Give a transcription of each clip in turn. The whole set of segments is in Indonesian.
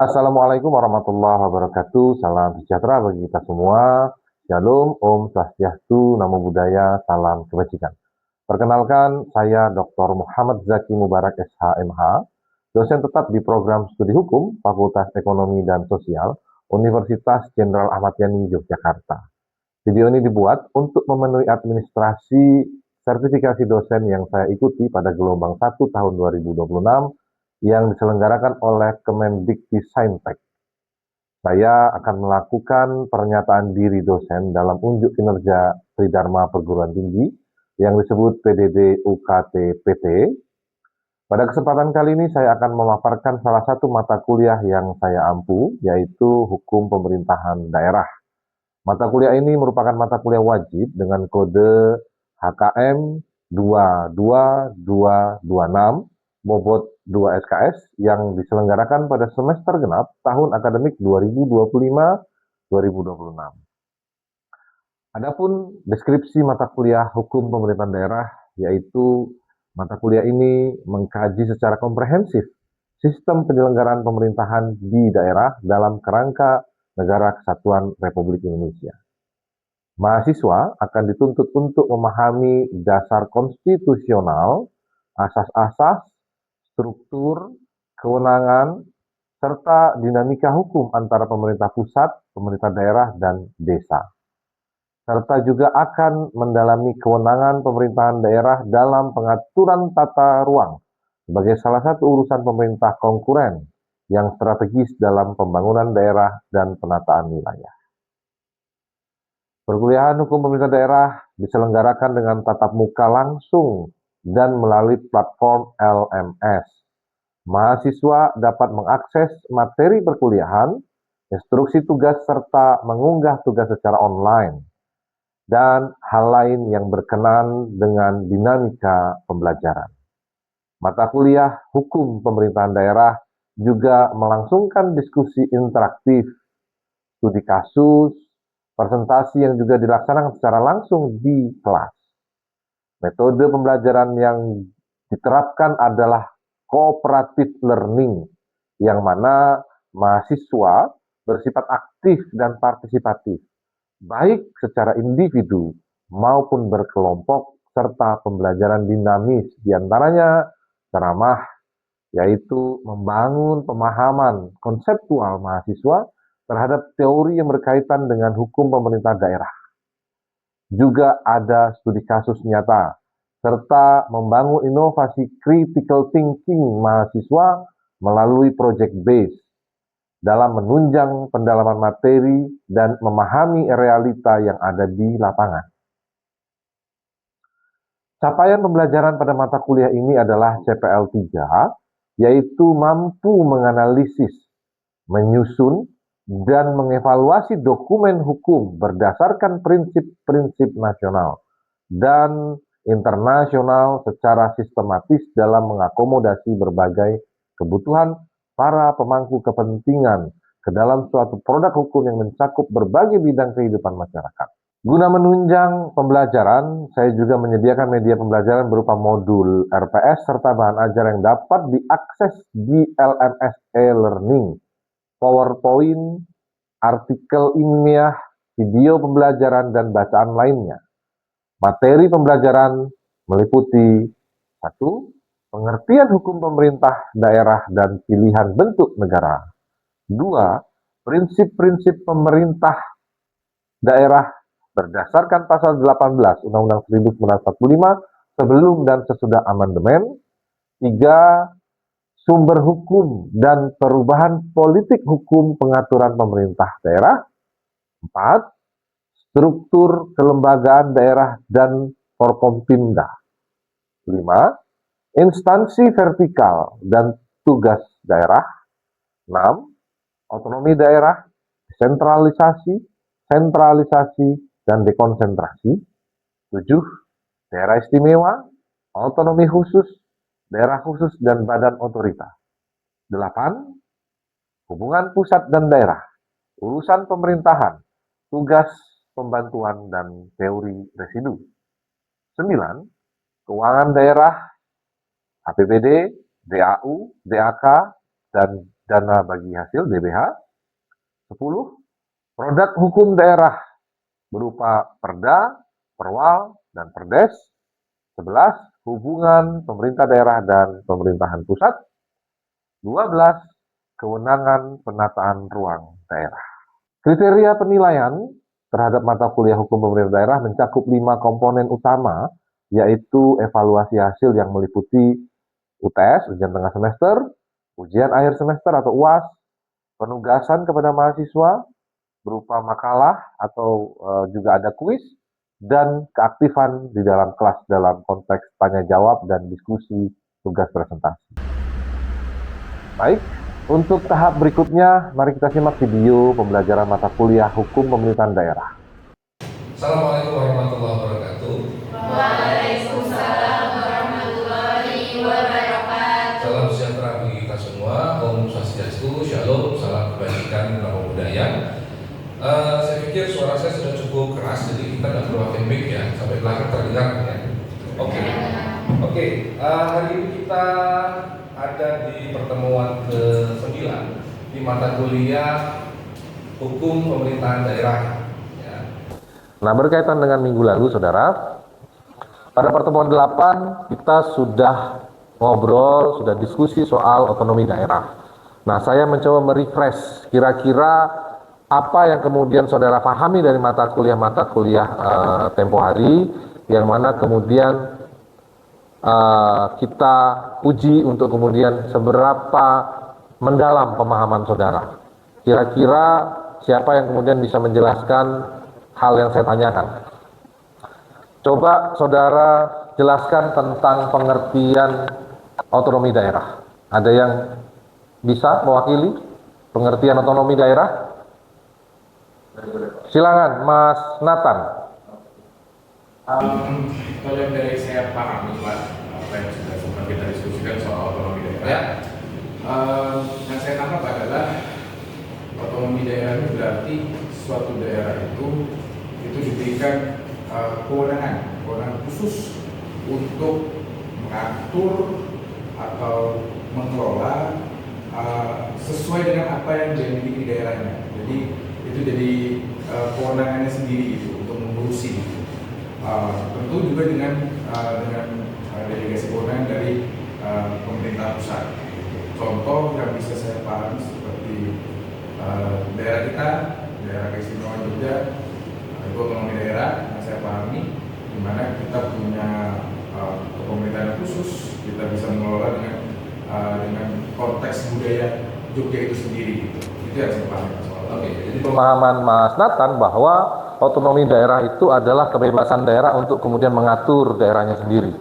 Assalamualaikum warahmatullahi wabarakatuh. Salam sejahtera bagi kita semua. Shalom, Om Swastiastu, Namo Buddhaya, salam kebajikan. Perkenalkan, saya Dr. Muhammad Zaki Mubarak SHMH, dosen tetap di program studi hukum Fakultas Ekonomi dan Sosial Universitas Jenderal Ahmad Yani Yogyakarta. Video ini dibuat untuk memenuhi administrasi sertifikasi dosen yang saya ikuti pada gelombang 1 tahun 2026 yang diselenggarakan oleh Kemendikbudristek. Saya akan melakukan pernyataan diri dosen dalam unjuk kinerja Tridharma Perguruan Tinggi yang disebut PDD UKT PT. Pada kesempatan kali ini saya akan memaparkan salah satu mata kuliah yang saya ampu, yaitu Hukum Pemerintahan Daerah. Mata kuliah ini merupakan mata kuliah wajib dengan kode HKM 22226 bobot 2 SKS yang diselenggarakan pada semester genap tahun akademik 2025-2026. Adapun deskripsi mata kuliah Hukum Pemerintahan Daerah, yaitu mata kuliah ini mengkaji secara komprehensif sistem penyelenggaraan pemerintahan di daerah dalam kerangka Negara Kesatuan Republik Indonesia. Mahasiswa akan dituntut untuk memahami dasar konstitusional, asas-asas, struktur, kewenangan, serta dinamika hukum antara pemerintah pusat, pemerintah daerah, dan desa. Serta juga akan mendalami kewenangan pemerintahan daerah dalam pengaturan tata ruang sebagai salah satu urusan pemerintah konkuren yang strategis dalam pembangunan daerah dan penataan wilayah. Perkuliahan Hukum Pemerintah Daerah diselenggarakan dengan tatap muka langsung dan melalui platform LMS. Mahasiswa dapat mengakses materi perkuliahan, instruksi tugas, serta mengunggah tugas secara online, dan hal lain yang berkenan dengan dinamika pembelajaran. Mata kuliah Hukum Pemerintahan Daerah juga melangsungkan diskusi interaktif, studi kasus, presentasi yang juga dilaksanakan secara langsung di kelas. Metode pembelajaran yang diterapkan adalah cooperative learning, yang mana mahasiswa bersifat aktif dan partisipatif, baik secara individu maupun berkelompok, serta pembelajaran dinamis, diantaranya ceramah, yaitu membangun pemahaman konseptual mahasiswa terhadap teori yang berkaitan dengan hukum pemerintah daerah. Juga ada studi kasus nyata, serta membangun inovasi critical thinking mahasiswa melalui project base dalam menunjang pendalaman materi dan memahami realita yang ada di lapangan. Capaian pembelajaran pada mata kuliah ini adalah CPL 3, yaitu mampu menganalisis, menyusun, dan mengevaluasi dokumen hukum berdasarkan prinsip-prinsip nasional dan internasional secara sistematis dalam mengakomodasi berbagai kebutuhan para pemangku kepentingan ke dalam suatu produk hukum yang mencakup berbagai bidang kehidupan masyarakat. Guna menunjang pembelajaran, saya juga menyediakan media pembelajaran berupa modul RPS serta bahan ajar yang dapat diakses di LMS e-learning, PowerPoint, artikel ilmiah, video pembelajaran, dan bacaan lainnya. Materi pembelajaran meliputi 1. Pengertian hukum pemerintah daerah dan pilihan bentuk negara. 2. Prinsip-prinsip pemerintah daerah berdasarkan pasal 18 Undang-Undang 1945 sebelum dan sesudah amandemen. 3. Sumber hukum dan perubahan politik hukum pengaturan pemerintah daerah. 4. Struktur kelembagaan daerah dan Forkompimda. 5. Instansi vertikal dan tugas daerah. 6. Otonomi daerah, sentralisasi, dan dekonsentrasi. 7. Daerah istimewa, otonomi khusus, daerah khusus, dan badan otorita. 8. Hubungan pusat dan daerah, urusan pemerintahan, tugas pembantuan, dan teori residu. 9. Keuangan daerah, APBD, DAU, DAK, dan dana bagi hasil DBH. 10. Produk hukum daerah berupa Perda, Perwal, dan Perdes. 11. Hubungan pemerintah daerah dan pemerintahan pusat. 12. Kewenangan penataan ruang daerah. Kriteria penilaian terhadap mata kuliah hukum pemerintah daerah mencakup 5 komponen utama, yaitu evaluasi hasil yang meliputi UTS, ujian tengah semester, ujian akhir semester atau UAS, penugasan kepada mahasiswa berupa makalah atau juga ada kuis, dan keaktifan di dalam kelas dalam konteks tanya jawab dan diskusi tugas presentasi. Baik, untuk tahap berikutnya, mari kita simak video pembelajaran mata kuliah hukum pemerintahan daerah. Assalamualaikum warahmatullahi wabarakatuh. Waalaikumsalam warahmatullahi wabarakatuh. Salam sejahtera bagi kita semua. Om Swastiastu, Shalom, salam kebajikan, namo buddhaya. Saya pikir suara saya sudah cukup keras, jadi kita nggak perlu pakai mic ya, sampai belakang terdengar ya. Oke. Hari ini kita ada di pertemuan ke-9 di mata kuliah hukum pemerintahan daerah. Nah, berkaitan dengan minggu lalu, saudara, pada pertemuan 8 kita sudah ngobrol, sudah diskusi soal otonomi daerah. Nah, saya mencoba merefresh kira-kira apa yang kemudian saudara pahami dari mata kuliah tempo hari, yang mana kemudian kita uji untuk kemudian seberapa mendalam pemahaman saudara. Kira-kira siapa yang kemudian bisa menjelaskan hal yang saya tanyakan? Coba saudara jelaskan tentang pengertian otonomi daerah. Ada yang bisa mewakili pengertian otonomi daerah? Silakan, Mas Nathan. Kalau yang dari saya pahami, Pak, apa yang sudah sempat kita diskusikan soal otonomi daerah, Ya. yang saya tangkap adalah otonomi daerah ini berarti suatu daerah itu diberikan kewenangan khusus untuk mengatur atau mengelola sesuai dengan apa yang dimiliki di daerahnya. Jadi itu jadi kewenangannya sendiri itu untuk mengurusi. Tentu juga dengan delegasi kewenangan dari pemerintah pusat. Contoh yang bisa saya pahami seperti daerah kita, daerah keistimewaan Jogja, itu otonomi daerah yang saya pahami, di mana kita punya kepemerintahan khusus, kita bisa mengelola dengan konteks budaya Jogja itu sendiri. Gitu. Itu yang saya pahami soal. Oke, jadi Pemahaman Mas Nathan bahwa otonomi daerah itu adalah kebebasan daerah untuk kemudian mengatur daerahnya sendiri.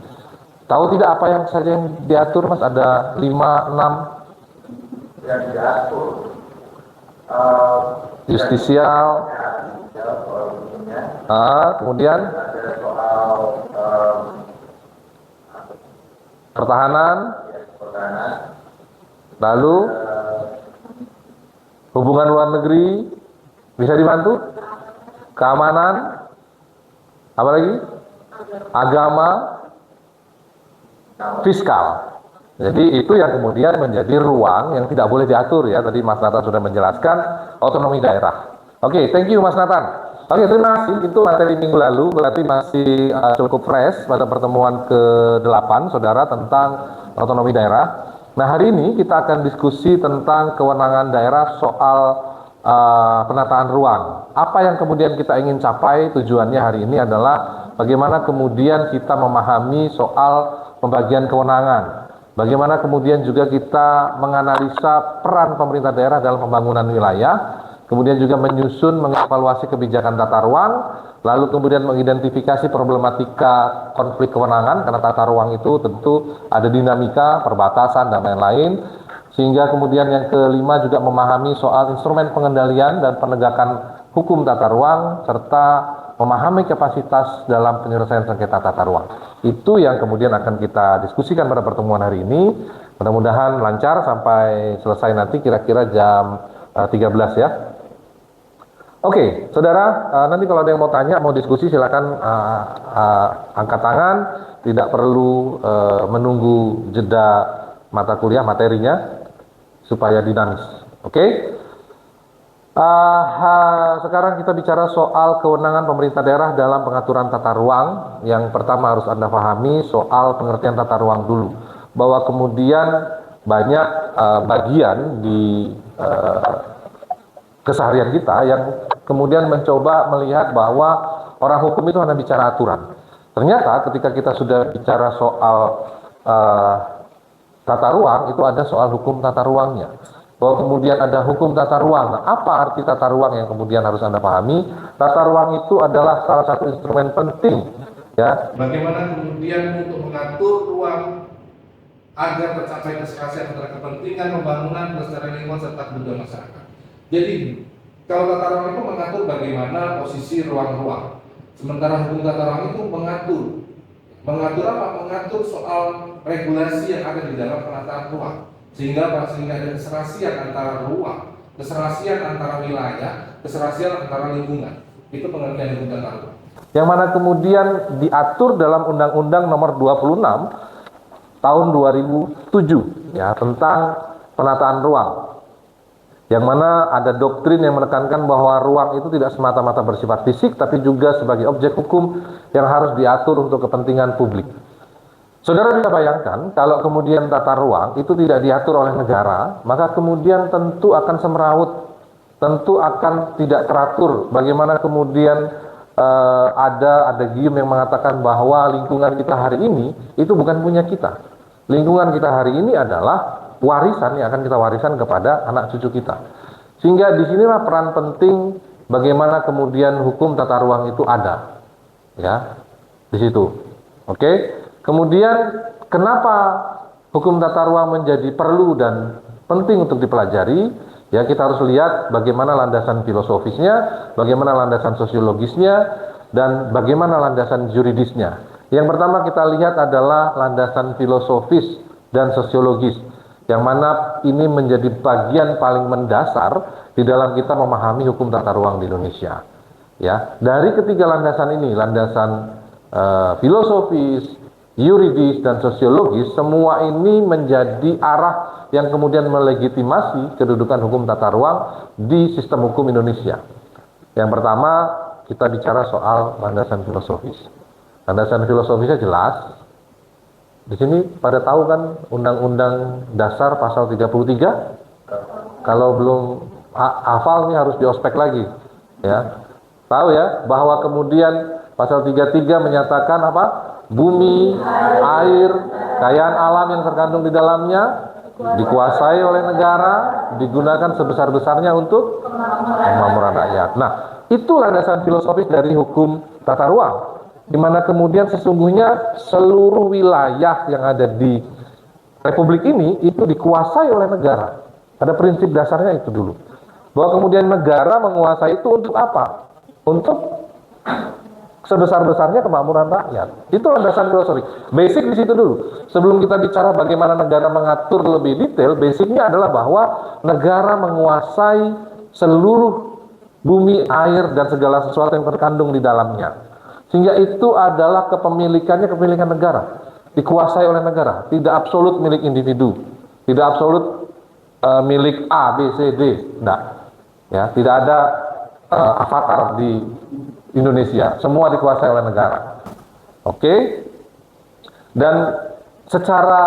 Tahu tidak apa yang saja yang diatur, Mas? Ada 5, 6 yang diatur justisial, soal hukumnya, kemudian ada soal pertahanan, pertahanan, lalu hubungan luar negeri, bisa dibantu, keamanan, apa lagi? Agama, fiskal. Jadi itu yang kemudian menjadi ruang yang tidak boleh diatur ya. Tadi Mas Nathan sudah menjelaskan otonomi daerah. Oke, thank you Mas Nathan. Oke, terima kasih. Itu materi minggu lalu, berarti masih cukup fresh pada pertemuan ke-8, saudara, tentang otonomi daerah. Nah, hari ini kita akan diskusi tentang kewenangan daerah soal penataan ruang. Apa yang kemudian kita ingin capai, tujuannya hari ini adalah bagaimana kemudian kita memahami soal pembagian kewenangan. Bagaimana kemudian juga kita menganalisa peran pemerintah daerah dalam pembangunan wilayah, kemudian juga menyusun, mengevaluasi kebijakan tata ruang, lalu kemudian mengidentifikasi problematika konflik kewenangan, karena tata ruang itu tentu ada dinamika, perbatasan, dan lain-lain, sehingga kemudian yang kelima juga memahami soal instrumen pengendalian dan penegakan hukum tata ruang, serta memahami kapasitas dalam penyelesaian sengketa tata ruang. Itu yang kemudian akan kita diskusikan pada pertemuan hari ini. Mudah-mudahan lancar sampai selesai nanti kira-kira jam 13 ya. Oke, saudara, nanti kalau ada yang mau tanya, mau diskusi, silakan angkat tangan. Tidak perlu menunggu jeda mata kuliah materinya. supaya dinamis. Oke? Sekarang kita bicara soal kewenangan pemerintah daerah dalam pengaturan tata ruang. Yang pertama harus Anda pahami soal pengertian tata ruang dulu, bahwa kemudian banyak bagian di keseharian kita yang kemudian mencoba melihat bahwa orang hukum itu hanya bicara aturan. Ternyata ketika kita sudah bicara soal tata ruang, itu ada soal hukum tata ruangnya. Bahwa kemudian ada hukum tata ruang. Nah, apa arti tata ruang yang kemudian harus Anda pahami? Tata ruang itu adalah salah satu instrumen penting, ya. Bagaimana kemudian untuk mengatur ruang agar tercapai keserasian antara kepentingan pembangunan, kelestarian lingkungan serta kebutuhan masyarakat. Jadi, kalau tata ruang itu mengatur bagaimana posisi ruang-ruang. Sementara hukum tata ruang itu mengatur apa? Mengatur soal regulasi yang ada di dalam penataan ruang. Sehingga ada keserasian antara ruang, keserasian antara wilayah, keserasian antara lingkungan. Itu pengertian hukum tata ruang. Yang mana kemudian diatur dalam Undang-Undang Nomor 26 Tahun 2007 ya, tentang penataan ruang. Yang mana ada doktrin yang menekankan bahwa ruang itu tidak semata-mata bersifat fisik, tapi juga sebagai objek hukum yang harus diatur untuk kepentingan publik. Saudara bisa bayangkan, kalau kemudian tata ruang itu tidak diatur oleh negara, maka kemudian tentu akan semrawut, tentu akan tidak teratur. Bagaimana kemudian ada gium yang mengatakan bahwa lingkungan kita hari ini itu bukan punya kita. Lingkungan kita hari ini adalah warisan yang akan kita warisan kepada anak cucu kita. Sehingga disinilah peran penting bagaimana kemudian hukum tata ruang itu ada, ya, di situ. Oke. Kemudian kenapa hukum tata ruang menjadi perlu dan penting untuk dipelajari? Ya, kita harus lihat bagaimana landasan filosofisnya, bagaimana landasan sosiologisnya, dan bagaimana landasan juridisnya. Yang pertama kita lihat adalah landasan filosofis dan sosiologis, yang mana ini menjadi bagian paling mendasar di dalam kita memahami hukum tata ruang di Indonesia. Ya, dari ketiga landasan ini, landasan filosofis, yuridis, dan sosiologis, semua ini menjadi arah yang kemudian melegitimasi kedudukan hukum tata ruang di sistem hukum Indonesia. Yang pertama, kita bicara soal landasan filosofis. Landasan filosofisnya jelas. Di sini pada tahu kan Undang-Undang Dasar pasal 33? Kalau belum hafal nih harus diospek lagi. Ya. Tahu ya bahwa kemudian pasal 33 menyatakan apa? Bumi, air, kekayaan alam yang terkandung di dalamnya dikuasai oleh negara, digunakan sebesar-besarnya untuk kemakmuran rakyat. Nah, itu landasan filosofis dari hukum tata ruang, di mana kemudian sesungguhnya seluruh wilayah yang ada di Republik ini itu dikuasai oleh negara. Ada prinsip dasarnya itu dulu. Bahwa kemudian negara menguasai itu untuk apa? Untuk sebesar-besarnya kemakmuran rakyat. Itu landasan filosofi. Basic di situ dulu. Sebelum kita bicara bagaimana negara mengatur lebih detail, basicnya adalah bahwa negara menguasai seluruh bumi, air, dan segala sesuatu yang terkandung di dalamnya. Sehingga itu adalah kepemilikan negara. Dikuasai oleh negara. Tidak absolut milik individu. Tidak absolut milik A, B, C, D. Tidak. Ya, tidak ada avatar di Indonesia, semua dikuasai oleh negara. Oke. Dan secara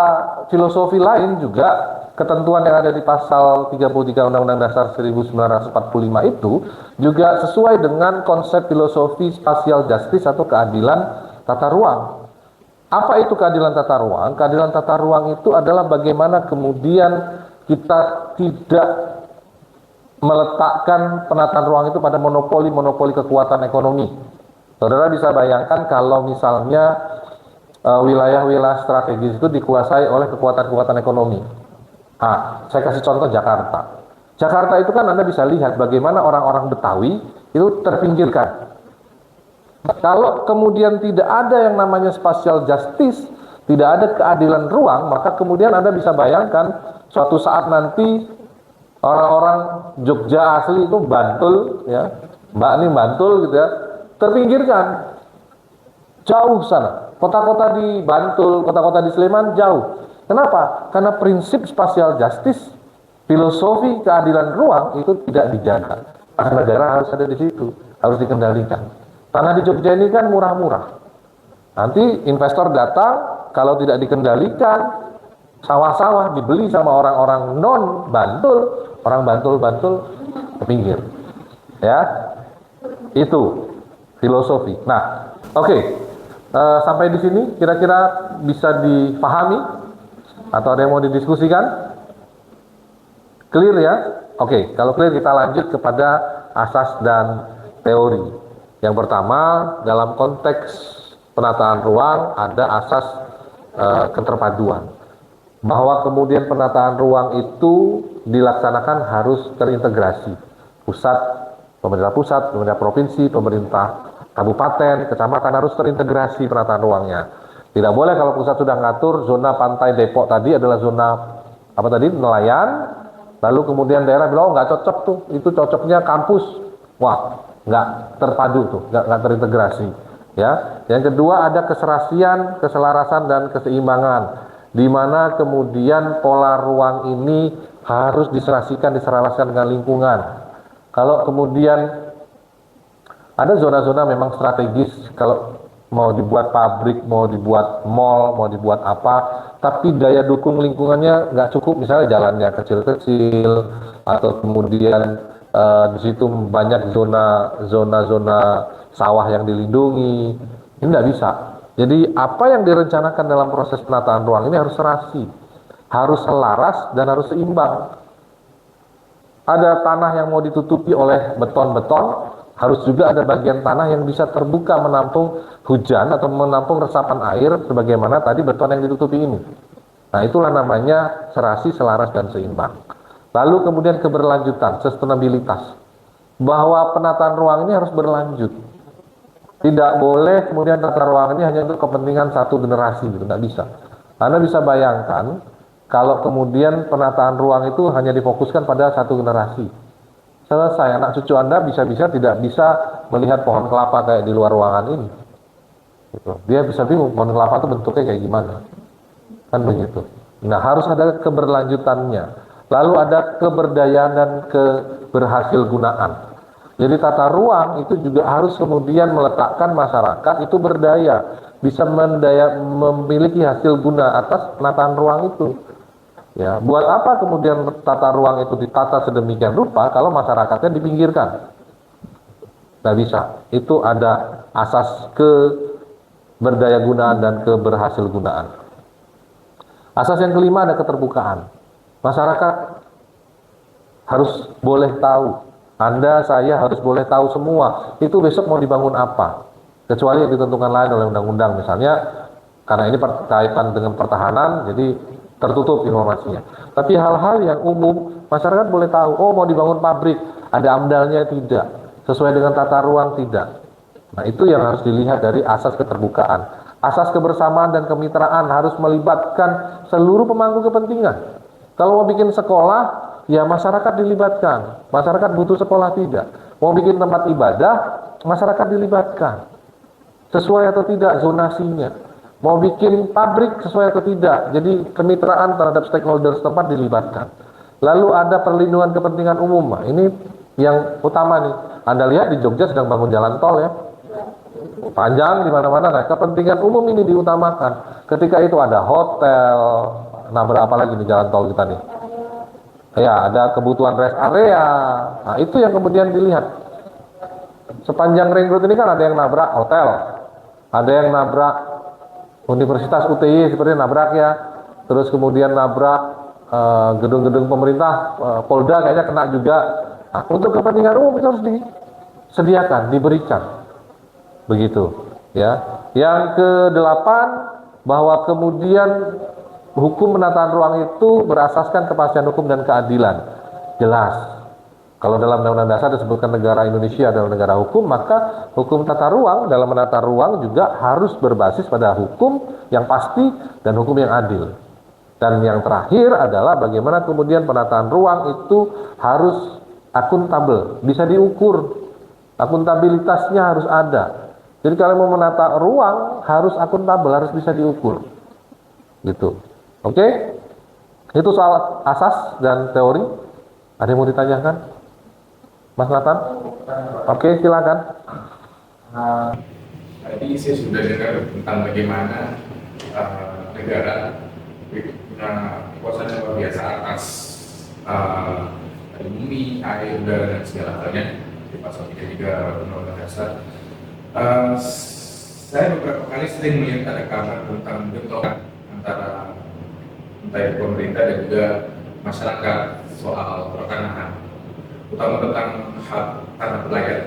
filosofi lain juga ketentuan yang ada di pasal 33 Undang-Undang Dasar 1945 itu juga sesuai dengan konsep filosofi spatial justice atau keadilan tata ruang. Apa itu keadilan tata ruang? Keadilan tata ruang itu adalah bagaimana kemudian kita tidak meletakkan penataan ruang itu pada monopoli kekuatan ekonomi. Saudara bisa bayangkan kalau misalnya wilayah-wilayah strategis itu dikuasai oleh kekuatan-kekuatan ekonomi. Saya kasih contoh Jakarta. Jakarta itu kan Anda bisa lihat bagaimana orang-orang Betawi itu terpinggirkan. Kalau kemudian tidak ada yang namanya spatial justice, tidak ada keadilan ruang, maka kemudian Anda bisa bayangkan suatu saat nanti orang-orang Jogja asli itu Bantul, ya, Mbak ini Bantul gitu ya, terpinggirkan, jauh sana. Kota-kota di Bantul, kota-kota di Sleman jauh. Kenapa? Karena prinsip spatial justice filosofi keadilan ruang itu tidak dijaga. Karena negara harus ada di situ, harus dikendalikan. Tanah di Jogja ini kan murah-murah. Nanti investor datang, kalau tidak dikendalikan, sawah-sawah dibeli sama orang-orang non-Bantul, orang Bantul-Bantul ke pinggir. Ya, itu filosofi. Nah, oke. Sampai di sini kira-kira bisa dipahami atau ada yang mau didiskusikan? Clear ya? Oke, kalau clear kita lanjut kepada asas dan teori. Yang pertama, dalam konteks penataan ruang ada asas keterpaduan. Bahwa kemudian penataan ruang itu dilaksanakan harus terintegrasi. Pemerintah pusat, pemerintah provinsi, pemerintah kabupaten, kecamatan harus terintegrasi penataan ruangnya. Tidak boleh kalau pusat sudah ngatur zona pantai Depok tadi adalah zona nelayan, lalu kemudian daerah bilang, oh nggak cocok tuh, itu cocoknya kampus. Wah, nggak terpadu tuh, nggak terintegrasi. Ya. Yang kedua ada keserasian, keselarasan dan keseimbangan, di mana kemudian pola ruang ini harus diserasikan dengan lingkungan. Kalau kemudian ada zona-zona memang strategis, kalau mau dibuat pabrik, mau dibuat mall, mau dibuat apa, tapi daya dukung lingkungannya nggak cukup, misalnya jalannya kecil-kecil, atau kemudian di situ banyak zona-zona sawah yang dilindungi, ini nggak bisa. Jadi apa yang direncanakan dalam proses penataan ruang ini harus serasi, harus selaras dan harus seimbang. Ada tanah yang mau ditutupi oleh beton-beton, harus juga ada bagian tanah yang bisa terbuka menampung hujan atau menampung resapan air sebagaimana tadi beton yang ditutupi ini. Nah, itulah namanya serasi, selaras, dan seimbang. Lalu kemudian keberlanjutan, sustainabilitas. Bahwa penataan ruang ini harus berlanjut. Tidak boleh kemudian tata ruang ini hanya untuk kepentingan satu generasi, gitu, nggak bisa. Anda bisa bayangkan kalau kemudian penataan ruang itu hanya difokuskan pada satu generasi. Selesai, anak cucu Anda bisa-bisa tidak bisa melihat pohon kelapa kayak di luar ruangan ini. Gitu. Dia bisa bingung pohon kelapa itu bentuknya kayak gimana. Kan begitu. Nah, harus ada keberlanjutannya. Lalu ada keberdayaan dan keberhasilgunaan. Jadi tata ruang itu juga harus kemudian meletakkan masyarakat itu berdaya, bisa memiliki hasil guna atas penataan ruang itu. Ya, buat apa kemudian tata ruang itu ditata sedemikian rupa kalau masyarakatnya dipinggirkan? Nggak bisa. Itu ada asas keberdayagunaan dan keberhasilgunaan. Asas yang kelima ada keterbukaan. Masyarakat harus boleh tahu. Anda, saya harus boleh tahu semua. Itu besok mau dibangun apa? Kecuali yang ditentukan lain oleh undang-undang. Misalnya, karena ini berkaitan dengan pertahanan, jadi tertutup informasinya. Tapi hal-hal yang umum, masyarakat boleh tahu, oh mau dibangun pabrik, ada amdalnya tidak, sesuai dengan tata ruang tidak. Nah, itu yang harus dilihat dari asas keterbukaan. Asas kebersamaan dan kemitraan harus melibatkan seluruh pemangku kepentingan. Kalau mau bikin sekolah, ya masyarakat dilibatkan. Masyarakat butuh sekolah tidak. Mau bikin tempat ibadah, masyarakat dilibatkan. Sesuai atau tidak zonasinya. Mau bikin pabrik sesuai atau tidak. Jadi kemitraan terhadap stakeholder setempat dilibatkan. Lalu ada perlindungan kepentingan umum. Nah, ini yang utama nih. Anda lihat di Jogja sedang bangun jalan tol ya. Panjang di mana-mana. Nah, kepentingan umum ini diutamakan. Ketika itu ada hotel. Nah, berapa lagi di jalan tol kita nih? Ya, ada kebutuhan rest area. Nah, itu yang kemudian dilihat. Sepanjang ring road ini kan ada yang nabrak hotel. Ada yang nabrak Universitas UTI seperti nabrak ya, terus kemudian nabrak gedung-gedung pemerintah, Polda kayaknya kena juga. Nah, untuk kepentingan umum itu harus disediakan, diberikan, begitu ya. Yang ke-8 bahwa kemudian hukum penataan ruang itu berasaskan kepastian hukum dan keadilan, jelas. Kalau dalam Undang-Undang Dasar disebutkan negara Indonesia adalah negara hukum, maka hukum tata ruang dalam menata ruang juga harus berbasis pada hukum yang pasti dan hukum yang adil. Dan yang terakhir adalah bagaimana kemudian penataan ruang itu harus akuntabel, bisa diukur. Akuntabilitasnya harus ada. Jadi kalau mau menata ruang harus akuntabel, harus bisa diukur. Gitu. Oke? Itu soal asas dan teori. Ada yang mau ditanyakan? Mas Nathan? Oke, silakan. Tadi saya sudah dengar tentang bagaimana negara punya kekuasaan yang luar biasa atas bumi, air, udara, dan segala halnya di pasal 33 Undang-Undang Dasar. Saya beberapa kali sering melihat ada kabar tentang bentrokan antara entah itu pemerintah dan juga masyarakat soal pertanahan, terutama tentang hak tanah nelayan,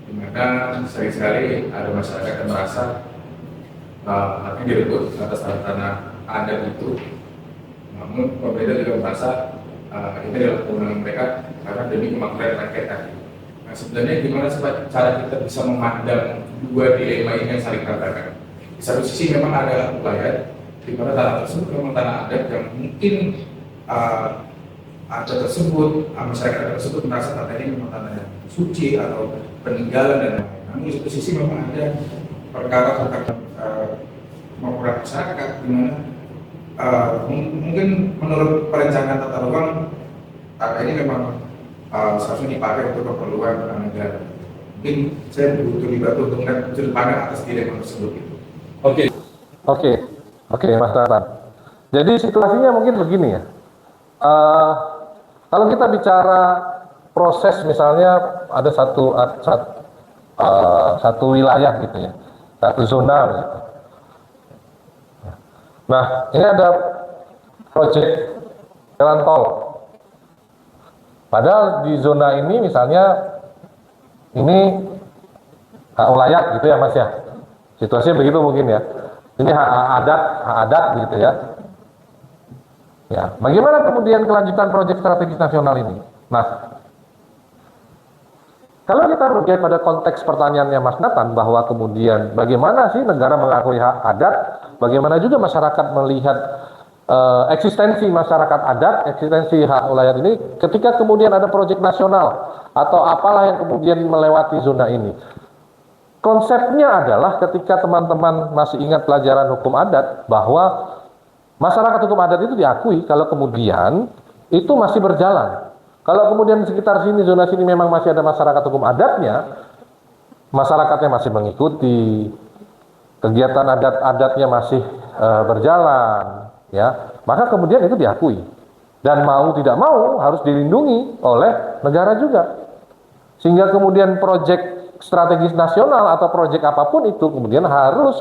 di mana sering-sekali ada masyarakat yang merasa haknya direbut atas tanah adat itu, namun pemerintah juga merasa ini adalah kewenangan mereka karena demi kemakmuran rakyat tadi. Nah, sebenarnya gimana sih Pak cara kita bisa memandang dua dilema ini yang saling bertabrakan? Di satu sisi memang ada hak nelayan, di mana tanah tersebut memang tanah adat yang mungkin adat tersebut, masyarakat tersebut merasa tanah ini memang tanah yang suci atau peninggalan dan lain-lain. Namun di satu sisi memang ada perkara tentang kemakmuran masyarakat, di mana mungkin menurut perencanaan tata ruang tanah ini memang seharusnya dipakai untuk keperluan negara. Mungkin saya butuh dibantu untuk melihat sudut pandang atas dilema tersebut. Oke, Mas Nathan. Jadi situasinya mungkin begini ya. Kalau kita bicara proses, misalnya ada satu wilayah gitu ya, satu zona gitu. Nah, ini ada proyek jalan tol. Padahal di zona ini misalnya ini hak layak gitu ya Mas ya. Situasinya begitu mungkin ya. Ini hak adat gitu ya. Ya, bagaimana kemudian kelanjutan proyek strategis nasional ini? Nah, kalau kita berkaca pada konteks pertanyaannya Mas Nathan bahwa kemudian bagaimana sih negara mengakui hak adat, bagaimana juga masyarakat melihat eksistensi masyarakat adat, eksistensi hak wilayah ini ketika kemudian ada proyek nasional atau apalah yang kemudian melewati zona ini. Konsepnya adalah ketika teman-teman masih ingat pelajaran hukum adat bahwa masyarakat hukum adat itu diakui kalau kemudian itu masih berjalan. Kalau kemudian di sekitar sini, zona sini memang masih ada masyarakat hukum adatnya, masyarakatnya masih mengikuti, kegiatan adat-adatnya masih berjalan, ya, maka kemudian itu diakui. Dan mau tidak mau harus dilindungi oleh negara juga. Sehingga kemudian proyek strategis nasional atau proyek apapun itu kemudian harus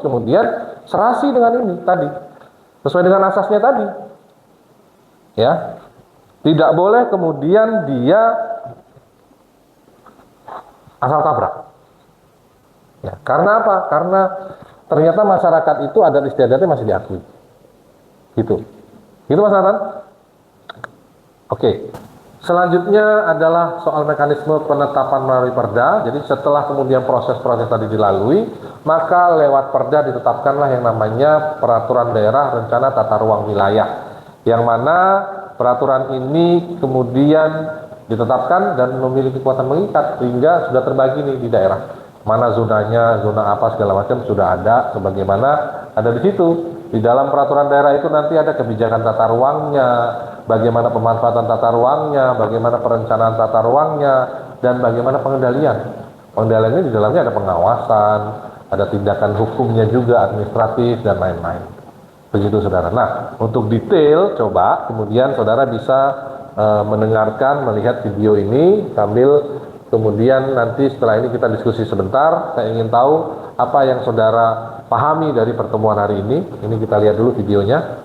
serasi dengan ini tadi. Sesuai dengan asasnya tadi. Ya. Tidak boleh kemudian dia asal tabrak. Ya, karena apa? Karena ternyata masyarakat itu adat istiadatnya masih diakui. Gitu. Gitu Mas Nathan? Oke. Selanjutnya adalah soal mekanisme penetapan melalui perda. Jadi setelah kemudian proses-proses tadi dilalui, maka lewat perda ditetapkanlah yang namanya Peraturan Daerah Rencana Tata Ruang Wilayah. Yang mana peraturan ini kemudian ditetapkan dan memiliki kekuatan mengikat sehingga sudah terbagi nih di daerah. Mana zonanya, zona apa segala macam sudah ada, sebagaimana ada di situ. Di dalam peraturan daerah itu nanti ada kebijakan tata ruangnya, bagaimana pemanfaatan tata ruangnya, bagaimana perencanaan tata ruangnya, dan bagaimana pengendalian. Pengendaliannya di dalamnya ada pengawasan, ada tindakan hukumnya juga, administratif, dan lain-lain. Begitu saudara. Nah, untuk detail coba kemudian saudara bisa mendengarkan, melihat video ini sambil kemudian nanti setelah ini kita diskusi sebentar. Saya ingin tahu apa yang saudara pahami dari pertemuan hari ini. Ini kita lihat dulu videonya.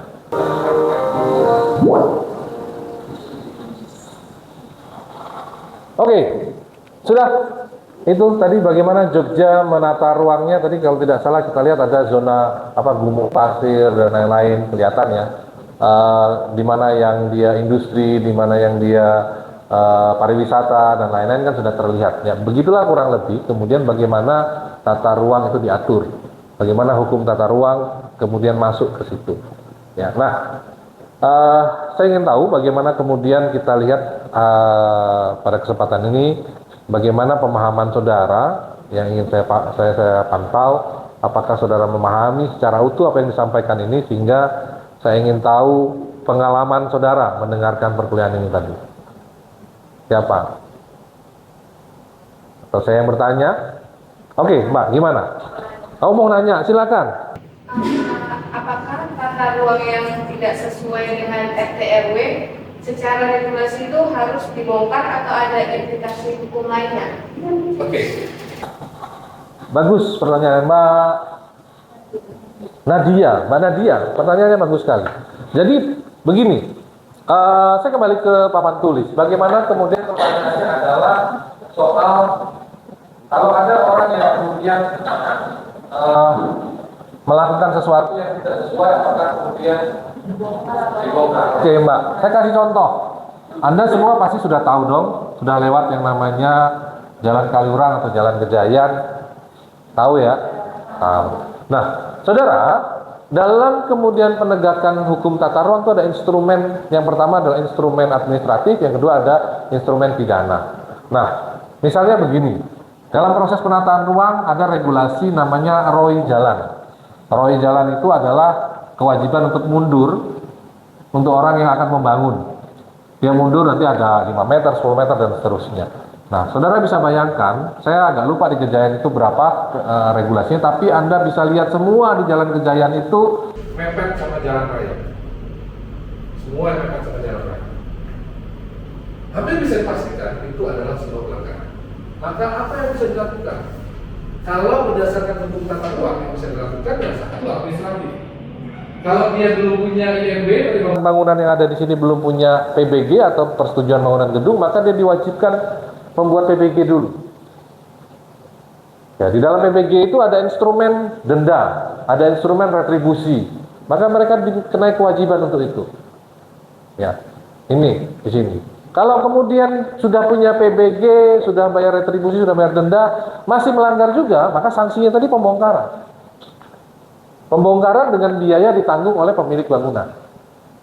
Oke, sudah. Itu tadi bagaimana Jogja menata ruangnya. Tadi kalau tidak salah kita lihat ada zona gumuk pasir dan lain-lain kelihatan ya. Di mana yang dia industri, di mana yang dia pariwisata dan lain-lain kan sudah terlihat. Ya, begitulah kurang lebih. Kemudian bagaimana tata ruang itu diatur. Bagaimana hukum tata ruang kemudian masuk ke situ. Ya, nah, saya ingin tahu bagaimana kemudian kita lihat pada kesempatan ini. Bagaimana pemahaman saudara yang ingin saya pantau, apakah saudara memahami secara utuh apa yang disampaikan ini, sehingga saya ingin tahu pengalaman saudara mendengarkan perkuliahan ini tadi. Siapa? Atau saya yang bertanya? Oke, Mbak, gimana? Kamu mau nanya, silakan. Apakah tata ruang yang tidak sesuai dengan RT RW secara regulasi itu harus dibongkar atau ada implikasi hukum lainnya? Oke. Bagus pertanyaan Mbak Nadia. Mbak Nadia, pertanyaannya bagus sekali. Jadi begini, saya kembali ke papan tulis. Bagaimana kemudian pertanyaannya adalah soal kalau ada orang yang kemudian melakukan sesuatu yang tidak sesuai, apakah kemudian dibongkar? Oke Mbak, saya kasih contoh. Anda semua pasti sudah tahu dong, sudah lewat yang namanya Jalan Kaliurang atau Jalan Gejayan. Tahu ya? Tahu. Nah, saudara, dalam kemudian penegakan hukum tata ruang itu ada instrumen, yang pertama adalah instrumen administratif, yang kedua ada instrumen pidana. Nah, misalnya begini, dalam proses penataan ruang ada regulasi namanya ROI jalan. ROI jalan itu adalah kewajiban untuk mundur untuk orang yang akan membangun. Dia mundur nanti ada 5 meter, 10 meter, dan seterusnya. Nah, saudara bisa bayangkan, saya agak lupa di Gejayan itu berapa regulasinya, tapi Anda bisa lihat semua di Jalan Gejayan itu Mepet sama jalan raya. Semua mepet sama jalan raya. Hampir bisa dipastikan itu adalah sebuah pelanggaran. Maka apa yang bisa dilakukan? Kalau berdasarkan hukum tata ruang yang bisa dilakukan ya satu administratif. Kalau dia belum punya IMB, bangunan yang ada di sini belum punya PBG atau persetujuan bangunan gedung, maka dia diwajibkan membuat PBG dulu. Ya, di dalam PBG itu ada instrumen denda, ada instrumen retribusi. Maka mereka dikenai kewajiban untuk itu. Ya, ini di sini. Kalau kemudian sudah punya PBG, sudah bayar retribusi, sudah bayar denda, masih melanggar juga, maka sanksinya tadi pembongkaran. Pembongkaran dengan biaya ditanggung oleh pemilik bangunan.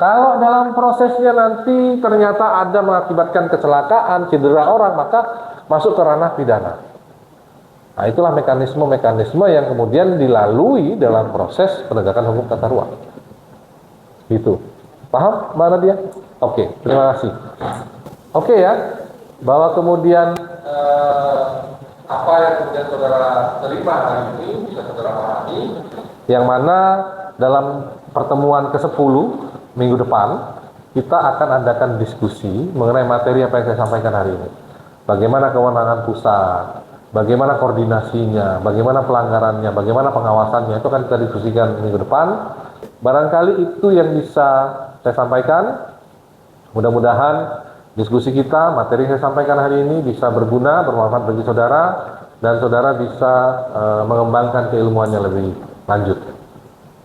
Kalau dalam prosesnya nanti ternyata ada mengakibatkan kecelakaan, cedera orang, maka masuk ke ranah pidana. Nah, itulah mekanisme-mekanisme yang kemudian dilalui dalam proses penegakan hukum tata ruang. Gitu. Paham, Mbak Nadia? Oke, terima kasih. Oke ya, bahwa kemudian apa yang kemudian saudara terima hari ini bisa saudara pahami, yang mana dalam pertemuan ke-10 minggu depan kita akan adakan diskusi mengenai materi apa yang saya sampaikan hari ini. Bagaimana kewenangan pusat, bagaimana koordinasinya, bagaimana pelanggarannya, bagaimana pengawasannya, itu akan kita diskusikan minggu depan. Barangkali itu yang bisa saya sampaikan. Mudah-mudahan diskusi kita, materi yang saya sampaikan hari ini bisa berguna, bermanfaat bagi saudara, dan saudara bisa mengembangkan keilmuannya lebih lanjut.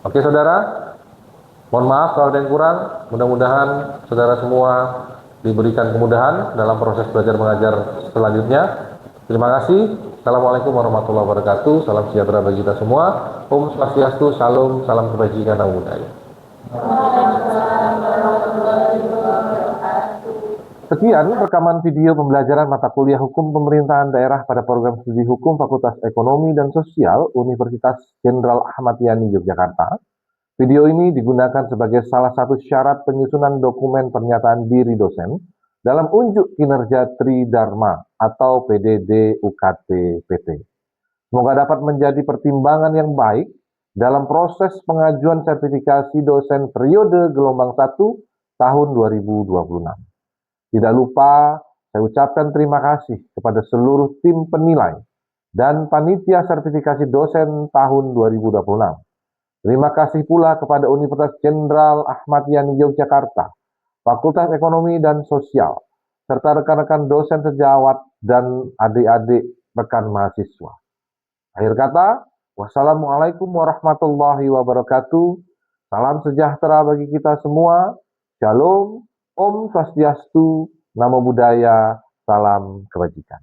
Oke saudara, mohon maaf kalau ada yang kurang. Mudah-mudahan saudara semua diberikan kemudahan dalam proses belajar mengajar selanjutnya. Terima kasih. Assalamualaikum warahmatullahi wabarakatuh. Salam sejahtera bagi kita semua. Om Swastiastu, Salam, salam kebajikan, namo buddhaya. Sekian rekaman video pembelajaran mata kuliah Hukum Pemerintahan Daerah pada program studi Hukum Fakultas Ekonomi dan Sosial Universitas Jenderal Ahmad Yani Yogyakarta. Video ini digunakan sebagai salah satu syarat penyusunan dokumen pernyataan diri dosen dalam unjuk kinerja Tridharma atau PDD UKT PT. Semoga dapat menjadi pertimbangan yang baik dalam proses pengajuan sertifikasi dosen periode gelombang 1 tahun 2026. Tidak lupa, saya ucapkan terima kasih kepada seluruh tim penilai dan panitia sertifikasi dosen tahun 2026. Terima kasih pula kepada Universitas Jenderal Ahmad Yani Yogyakarta, Fakultas Ekonomi dan Sosial, serta rekan-rekan dosen sejawat dan adik-adik rekan mahasiswa. Akhir kata, wassalamualaikum warahmatullahi wabarakatuh. Salam sejahtera bagi kita semua. Shalom. Om Swastiastu, Namo Buddhaya, salam kebajikan.